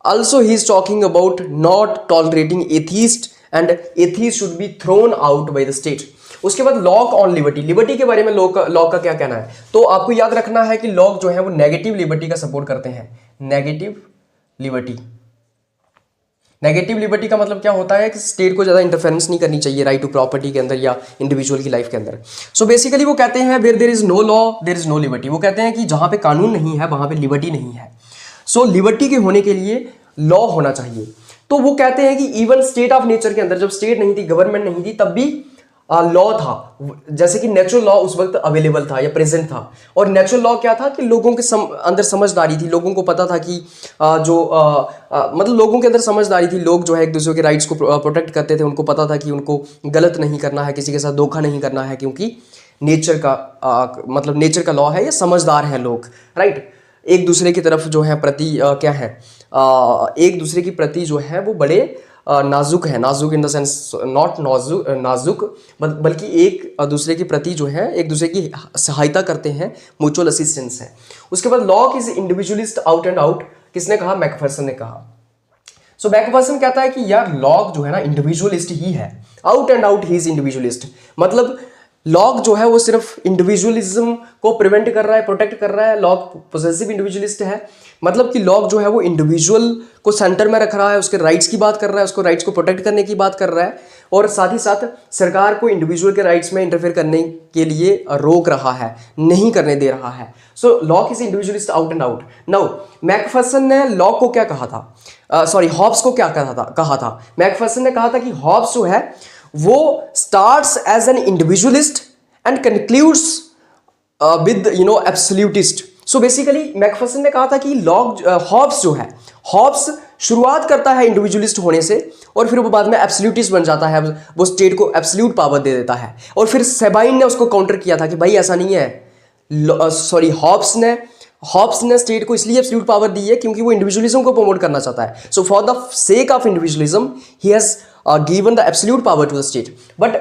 also he is talking about not tolerating atheist and atheist should be thrown out by the state. उसके बाद लॉक ऑन लिबर्टी, लिबर्टी के बारे में लॉक का क्या कहना है? तो आपको याद रखना है कि लॉक जो है वो नेगेटिव लिबर्टी का सपोर्ट करते हैं। नेगेटिव लिबर्टी, नेगेटिव लिबर्टी का मतलब क्या होता है कि स्टेट को ज़्यादा इंटरफेरेंस नहीं करनी चाहिए राइट टू प्रॉपर्टी के अंदर या इंडिविजुअल की लाइफ के अंदर। सो बेसिकली वो कहते हैं where there is no law there is no liberty. वो कहते हैं कि जहाँ पे कानून नहीं है वहाँ पे लिबर्टी नहीं है। सो लिबर्टी के होने के लिए लॉ होना चाहिए। तो वो कहते हैं कि इवन स्टेट ऑफ नेचर के अंदर, जब स्टेट नहीं थी, गवर्नमेंट नहीं थी, तब भी लॉ था। जैसे कि नेचुरल लॉ उस वक्त अवेलेबल था या प्रेजेंट था। और नेचुरल लॉ क्या था कि लोगों के अंदर समझदारी थी, लोगों को पता था कि मतलब लोगों के अंदर समझदारी थी, लोग जो है एक दूसरे के राइट्स को प्रोटेक्ट करते थे, उनको पता था कि उनको गलत नहीं करना है, किसी के साथ धोखा नहीं करना है, क्योंकि नेचर का मतलब नेचर का लॉ है, ये समझदार हैं लोग, राइट। एक दूसरे की तरफ जो है प्रति क्या है एक दूसरे की प्रति जो है वो बड़े नाजुक है, नाजुक इन द सेंस नॉट नाजुक बल्कि एक दूसरे के प्रति जो है एक दूसरे की सहायता करते हैं, म्यूचुअल असिस्टेंस है। उसके बाद lock is individualist out and out. किसने कहा? मैकफर्सन ने कहा। सो मैकफर्सन कहता है कि यार लॉक जो है ना इंडिविजुअलिस्ट ही है, out and out he is individualist. मतलब लॉक जो है वो सिर्फ इंडिविजुअलिज्म को प्रिवेंट कर रहा है, प्रोटेक्ट कर रहा है। लॉक पॉसेसिव इंडिविजुअलिस्ट है, मतलब कि लॉक जो है वो इंडिविजुअल को सेंटर में रख रहा है, उसके राइट्स की बात कर रहा है, उसको राइट्स को प्रोटेक्ट करने की बात कर रहा है, और साथ ही साथ सरकार को इंडिविजुअल के राइट्स में इंटरफेयर करने के लिए रोक रहा है, नहीं करने दे रहा है। So Locke is individualist out and out. Now Macpherson ने लॉक को क्या कहा था, हॉब्स को क्या कहा था? मैकफर्सन ने कहा था कि हॉब्स जो है वो starts as an individualist and concludes with absolutist. So basically Macpherson ने कहा था कि हॉब्स जो है, हॉब्स शुरुआत करता है इंडिविजुअलिस्ट होने से, और फिर वो बाद में एब्सोल्यूटिस्ट बन जाता है, वो स्टेट को एब्सोल्यूट पावर दे देता है। और फिर सेबाइन ने उसको काउंटर किया था कि भाई ऐसा नहीं है। हॉब्स ने स्टेट को इसलिए एब्सोल्यूट पावर दी है क्योंकि वो इंडिविजुअलिज्म को प्रमोट करना चाहता है। So for the sake of individualism he has given the absolute power to the state. But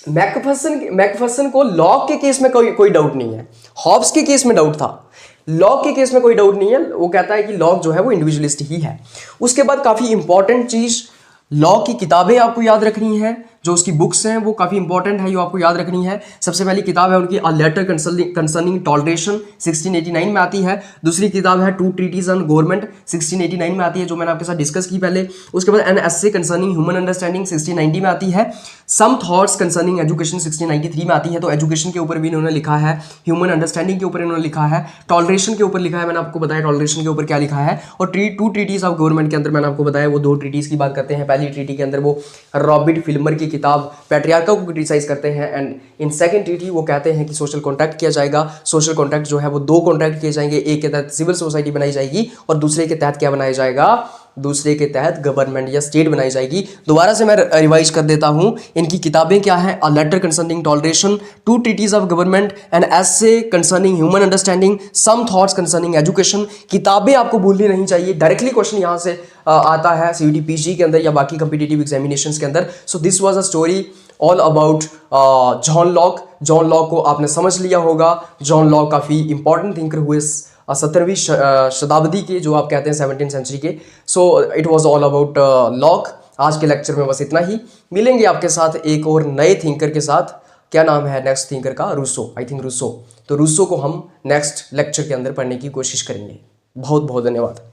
Macpherson को लॉक के केस में कोई डाउट नहीं है, हॉब्स के केस में डाउट था, लॉक के केस में कोई डाउट नहीं है। वो कहता है कि लॉक जो है वो इंडिविजुअलिस्ट ही है। उसके बाद काफ़ी इंपॉर्टेंट चीज़, लॉ की किताबें आपको याद रखनी है, जो उसकी बुक्स हैं वो काफ़ी इंपॉर्टेंट है, ये आपको याद रखनी है। सबसे पहली किताब है उनकी अ लेटर कंसर्निंग टॉलरेशन 1689 में आती है। दूसरी किताब है टू ट्रीटीज ऑन गवर्नमेंट 1689 में आती है, जो मैंने आपके साथ डिस्कस की पहले। उसके बाद N essay concerning human understanding 1690 में आती है। सम थॉट्स कंसर्निंग एजुकेशन 1693 में आती है। तो एजुकेशन के ऊपर भी इन्होंने लिखा है, ह्यूमन अंडरस्टैंडिंग के ऊपर इन्होंने लिखा है, टॉलरेशन के ऊपर लिखा है, मैंने आपको बताया टॉलरेशन के ऊपर क्या लिखा है। और टू ट्रीटीज ऑफ गवर्नमेंट के अंदर मैंने आपको बताया वो दो ट्रीटीज की बात करते हैं। पहली ट्रीटी के अंदर वो रॉबिट फिल्मर की किताब पैट्रियार्का को क्रिटिसाइज करते हैं, एंड इन सेकंड ट्रीटी वो कहते हैं कि सोशल कॉन्ट्रैक्ट किया जाएगा। सोशल कॉन्ट्रैक्ट जो है वो दो कॉन्ट्रैक्ट किए जाएंगे, एक के तहत सिविल सोसाइटी बनाई जाएगी और दूसरे के तहत क्या बनाया जाएगा, दूसरे के तहत गवर्नमेंट या स्टेट बनाई जाएगी। दोबारा से मैं रिवाइज कर देता हूं, इनकी किताबें क्या है, a letter concerning toleration, two treatise of government, an essay concerning human understanding, some thoughts concerning education. किताबें आपको भूलनी नहीं चाहिए, डायरेक्टली क्वेश्चन यहाँ से आता है सीयूटी पीजी के अंदर या बाकी कम्पिटिटिव एग्जामिनेशंस के अंदर। So this was a story all about John Locke. John Locke को आपने समझ लिया होगा। जॉन लॉक काफ़ी इंपॉर्टेंट थिंकर हुए 17वीं शताब्दी के, जो आप कहते हैं 17th सेंचुरी के। So it was all about lock. आज के लेक्चर में बस इतना ही। मिलेंगे आपके साथ एक और नए थिंकर के साथ। क्या नाम है नेक्स्ट थिंकर का? Rousseau, I think Rousseau. तो रूसो को हम नेक्स्ट लेक्चर के अंदर पढ़ने की कोशिश करेंगे। बहुत बहुत धन्यवाद।